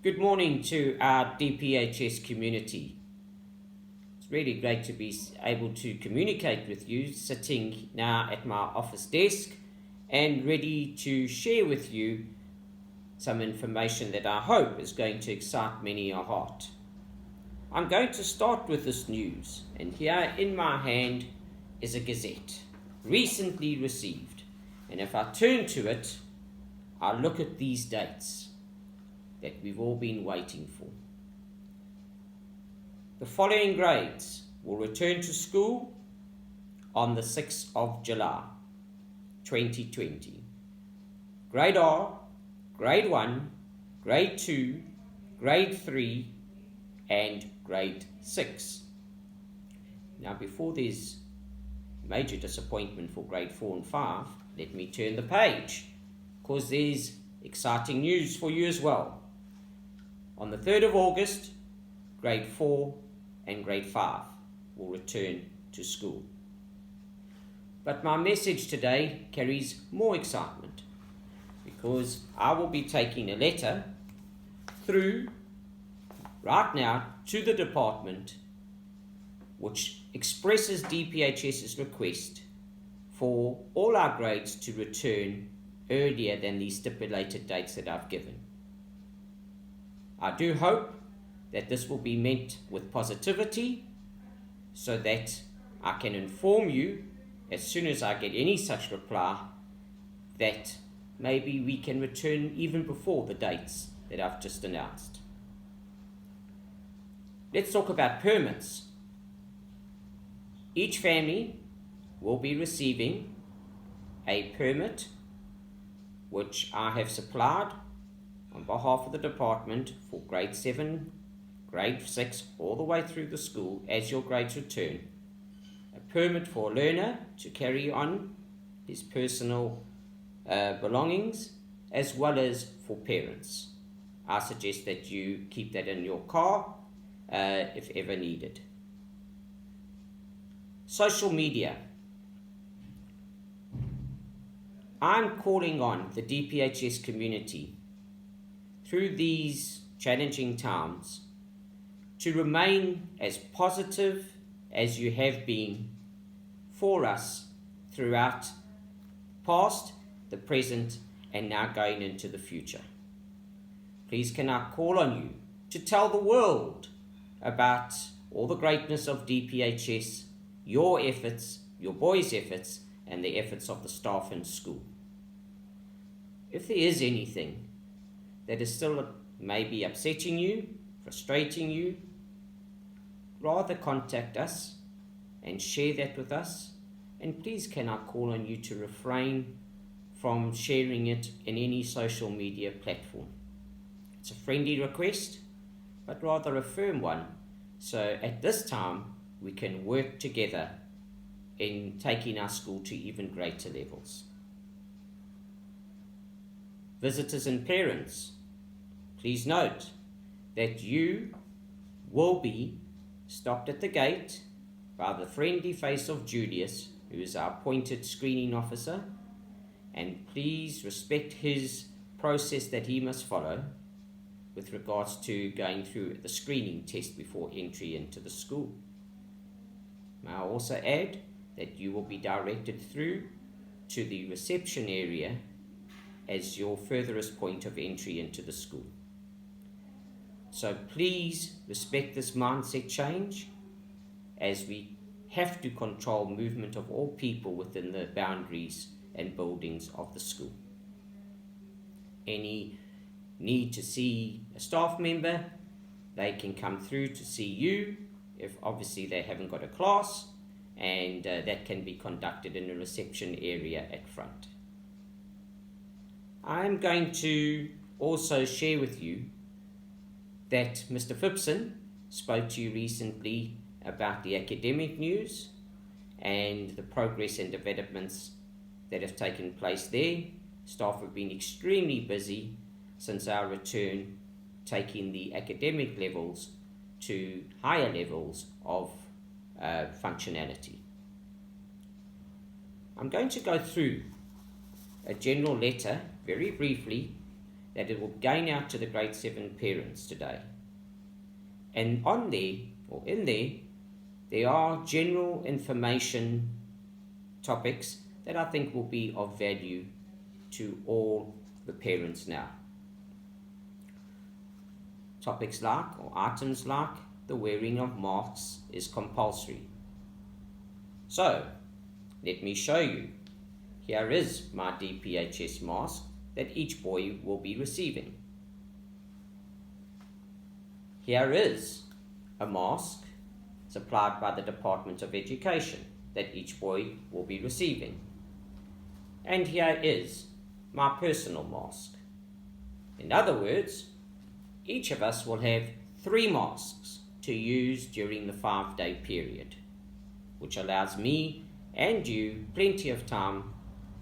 Good morning to our DPHS community. It's really great to be able to communicate with you sitting now at my office desk and ready to share with you some information that I hope is going to excite many a heart. I'm going to start with this news, and here in my hand is a gazette, recently received. And if I turn to it, I look at these dates that we've all been waiting for. The following grades will return to school on the 6th of July, 2020. Grade R, Grade 1, Grade 2, Grade 3, and Grade 6. Now, before there's major disappointment for Grade 4 and 5, let me turn the page, because there's exciting news for you as well. On the 3rd of August, Grade 4 and Grade 5 will return to school. But my message today carries more excitement, because I will be taking a letter through right now to the department which expresses DPHS's request for all our grades to return earlier than the stipulated dates that I've given. I do hope that this will be met with positivity so that I can inform you as soon as I get any such reply that maybe we can return even before the dates that I've just announced. Let's talk about permits. Each family will be receiving a permit which I have supplied on behalf of the department for grade 7, grade 6, all the way through the school as your grades return. A permit for a learner to carry on his personal belongings, as well as for parents. I suggest that you keep that in your car if ever needed. Social media. I'm calling on the DPHS community through these challenging times to remain as positive as you have been for us throughout past, the present, and now going into the future. Please can I call on you to tell the world about all the greatness of DPHS, your efforts, your boys' efforts, and the efforts of the staff in school. If there is anything that is still maybe upsetting you, frustrating you, rather contact us and share that with us. And please can I call on you to refrain from sharing it in any social media platform. It's a friendly request, but rather a firm one. So at this time, we can work together in taking our school to even greater levels. Visitors and parents, please note that you will be stopped at the gate by the friendly face of Julius, who is our appointed screening officer, and please respect his process that he must follow with regards to going through the screening test before entry into the school. May I also add that you will be directed through to the reception area as your furthest point of entry into the school. So please respect this mindset change, as we have to control movement of all people within the boundaries and buildings of the school. Any need to see a staff member, they can come through to see you if obviously they haven't got a class, and that can be conducted in a reception area at front. I'm going to also share with you that Mr. Phipson spoke to you recently about the academic news and the progress and developments that have taken place there. Staff have been extremely busy since our return, taking the academic levels to higher levels of functionality. I'm going to go through a general letter very briefly that it will be going out to the grade 7 parents today. And on there, or in there are general information topics that I think will be of value to all the parents now. Topics like, or items like, the wearing of masks is compulsory. So, let me show you. Here is my DPHS mask that each boy will be receiving. Here is a mask supplied by the Department of Education that each boy will be receiving. And here is my personal mask. In other words, each of us will have 3 masks to use during the 5-day period, which allows me and you plenty of time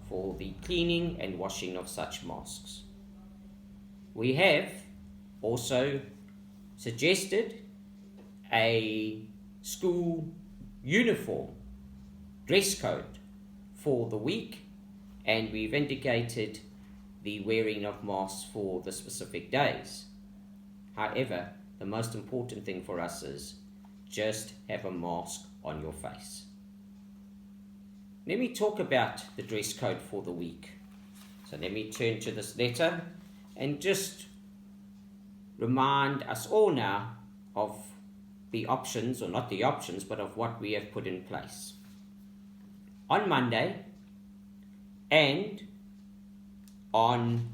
for the cleaning and washing of such masks. We have also suggested a school uniform dress code for the week, and we've indicated the wearing of masks for the specific days. However, the most important thing for us is just have a mask on your face. Let me talk about the dress code for the week. So let me turn to this letter and just remind us all now of the options, or not the options, but of what we have put in place. On Monday and on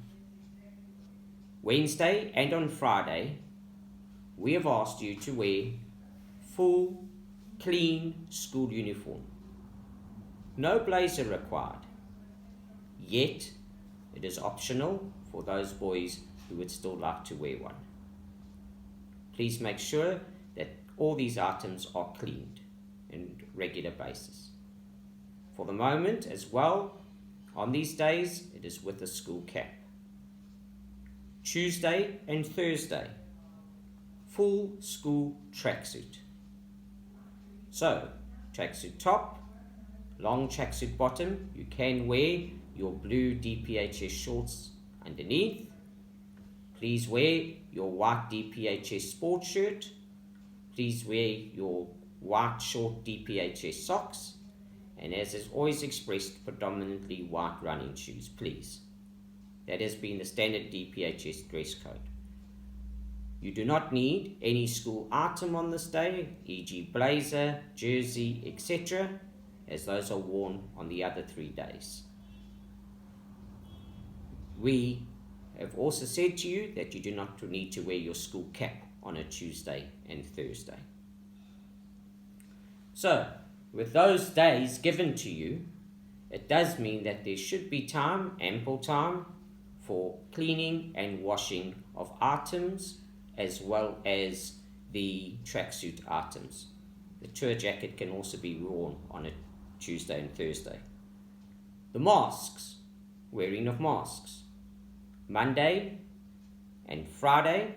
Wednesday and on Friday, we have asked you to wear full, clean school uniform. No blazer required. Yet, it is optional for those boys who would still like to wear one. Please make sure that all these items are cleaned on a regular basis. For the moment as well, on these days, it is with a school cap. Tuesday and Thursday, full school tracksuit. So, tracksuit top, long tracksuit bottom. You can wear your blue DPHS shorts underneath. Please wear your white DPHS sports shirt. Please wear your white short DPHS socks. And as is always expressed, predominantly white running shoes, please. That has been the standard DPHS dress code. You do not need any school item on this day, e.g. blazer, jersey, etc., as those are worn on the other 3 days. We have also said to you that you do not need to wear your school cap on a Tuesday and Thursday. So, with those days given to you, it does mean that there should be time, ample time, for cleaning and washing of items as well as the tracksuit items. The tour jacket can also be worn on a Tuesday and Thursday. The masks, wearing of masks. Monday and Friday,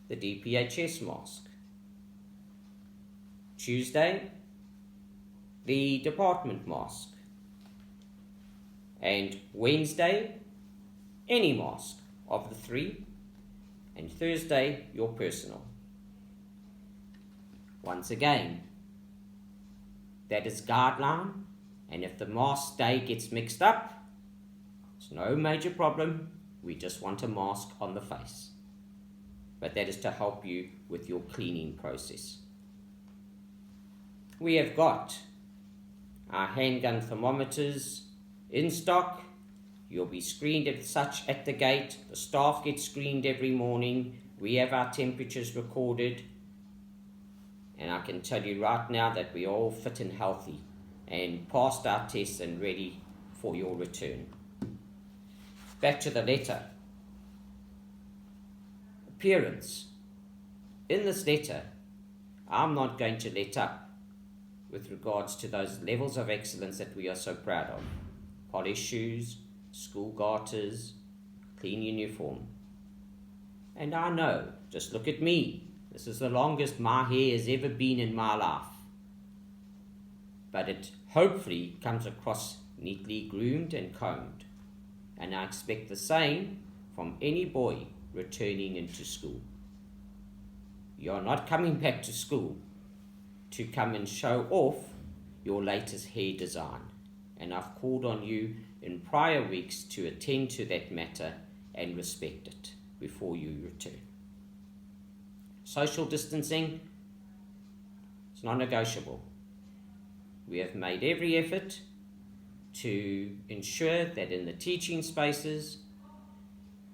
the DPHS mask. Tuesday, the department mask. And Wednesday, any mask of the 3. And Thursday, your personal. Once again, that is guideline, and if the mask day gets mixed up, it's no major problem. We just want a mask on the face. But that is to help you with your cleaning process. We have got our handgun thermometers in stock. You'll be screened as such at the gate. The staff get screened every morning. We have our temperatures recorded. And I can tell you right now that we're all fit and healthy and passed our tests and ready for your return. Back to the letter. Appearance. In this letter, I'm not going to let up with regards to those levels of excellence that we are so proud of. Polished shoes, school garters, clean uniform. And I know, just look at me. This is the longest my hair has ever been in my life. But it hopefully comes across neatly groomed and combed. And I expect the same from any boy returning into school. You're not coming back to school to come and show off your latest hair design, and I've called on you in prior weeks to attend to that matter and respect it before you return. Social distancing is non-negotiable. We have made every effort to ensure that in the teaching spaces,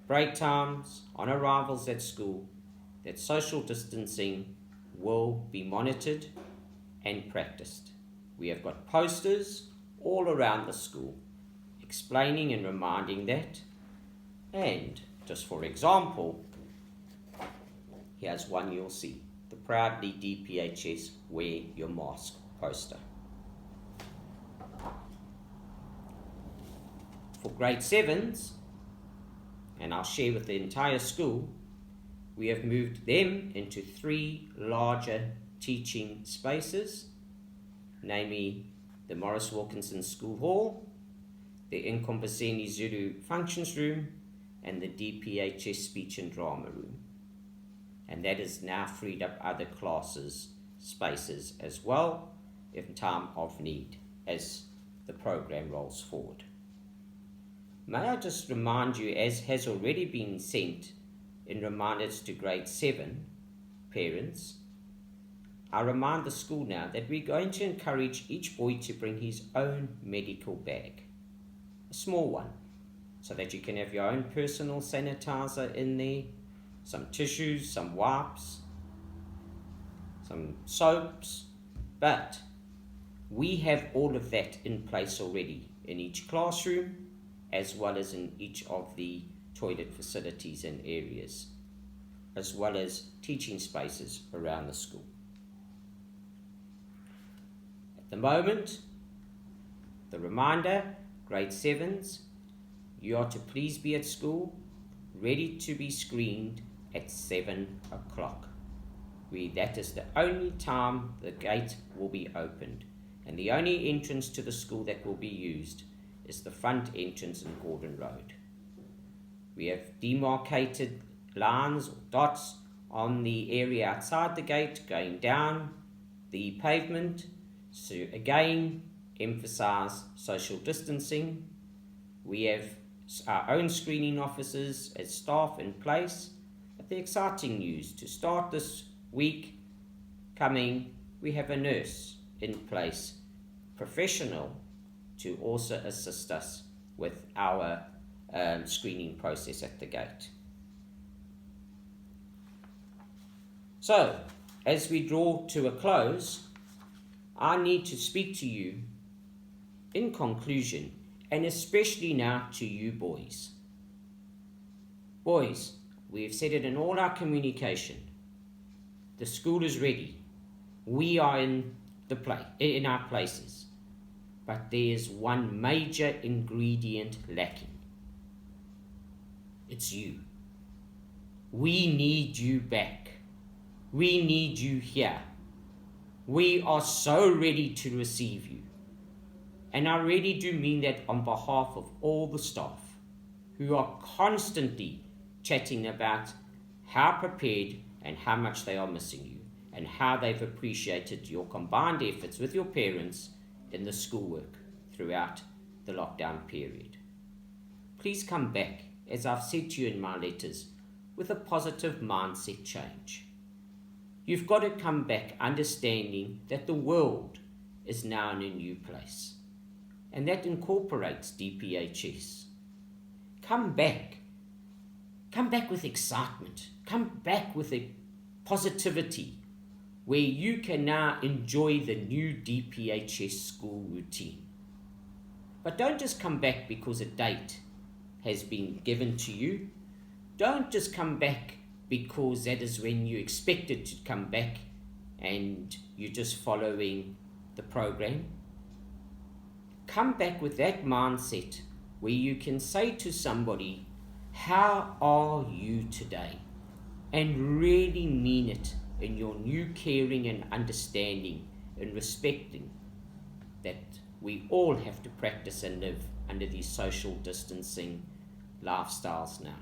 break times, on arrivals at school, that social distancing will be monitored and practiced. We have got posters all around the school explaining and reminding that. And just for example, here's one you'll see, the Proudly DPHS Wear Your Mask poster. For grade 7s, and I'll share with the entire school, we have moved them into 3 larger teaching spaces, namely the Morris Wilkinson School Hall, the Nkombaseni Zulu Functions Room, and the DPHS Speech and Drama Room. And that has now freed up other classes, spaces as well, in time of need, as the program rolls forward. May I just remind you, as has already been sent in reminders to grade 7 parents, I remind the school now that we're going to encourage each boy to bring his own medical bag, a small one, so that you can have your own personal sanitizer in there, some tissues, some wipes, some soaps, but we have all of that in place already in each classroom, as well as in each of the toilet facilities and areas, as well as teaching spaces around the school. At the moment, the reminder, grade 7s, you are to please be at school, ready to be screened at 7 o'clock. That is the only time the gate will be opened, and the only entrance to the school that will be used is the front entrance in Gordon Road. We have demarcated lines or dots on the area outside the gate going down the pavement to again emphasize social distancing. We have our own screening officers as staff in place. But the exciting news, to start this week coming, we have a nurse in place, professional, to also assist us with our screening process at the gate. So, as we draw to a close, I need to speak to you in conclusion, and especially now to you boys. Boys, we have said it in all our communication. The school is ready. We are in our places. But there is one major ingredient lacking. It's you. We need you back. We need you here. We are so ready to receive you. And I really do mean that on behalf of all the staff who are constantly chatting about how prepared and how much they are missing you, and how they've appreciated your combined efforts with your parents in the schoolwork throughout the lockdown period. Please come back, as I've said to you in my letters, with a positive mindset change. You've got to come back understanding that the world is now in a new place, and that incorporates DPHS. Come back with excitement, come back with a positivity where you can now enjoy the new DPHS school routine. But don't just come back because a date has been given to you. Don't just come back because that is when you expected to come back and you're just following the program. Come back with that mindset where you can say to somebody, how are you today? And really mean it in your new caring and understanding and respecting that we all have to practice and live under these social distancing lifestyles now.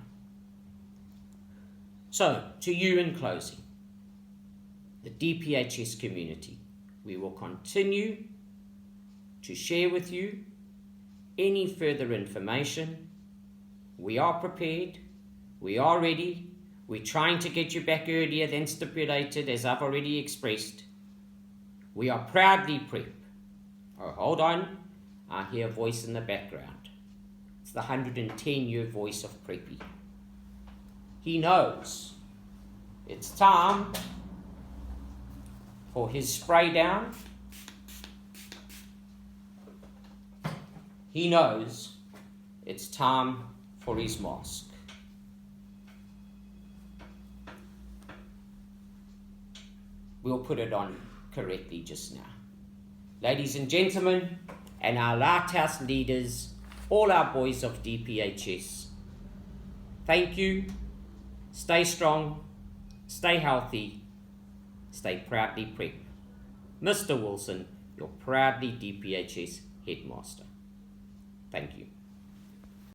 So, to you in closing, the DPHS community, we will continue to share with you any further information. We are prepared, we are ready, we're trying to get you back earlier than stipulated, as I've already expressed. We are proudly prep. Oh, hold on, I hear a voice in the background. It's the 110-year voice of Preppy. He knows it's time for his spray down. He knows it's time for his mask. We'll put it on correctly just now. Ladies and gentlemen, and our lighthouse leaders, all our boys of DPHS, thank you. Stay strong, stay healthy, stay proudly prep. Mr. Wilson, your proudly DPHS headmaster. Thank you.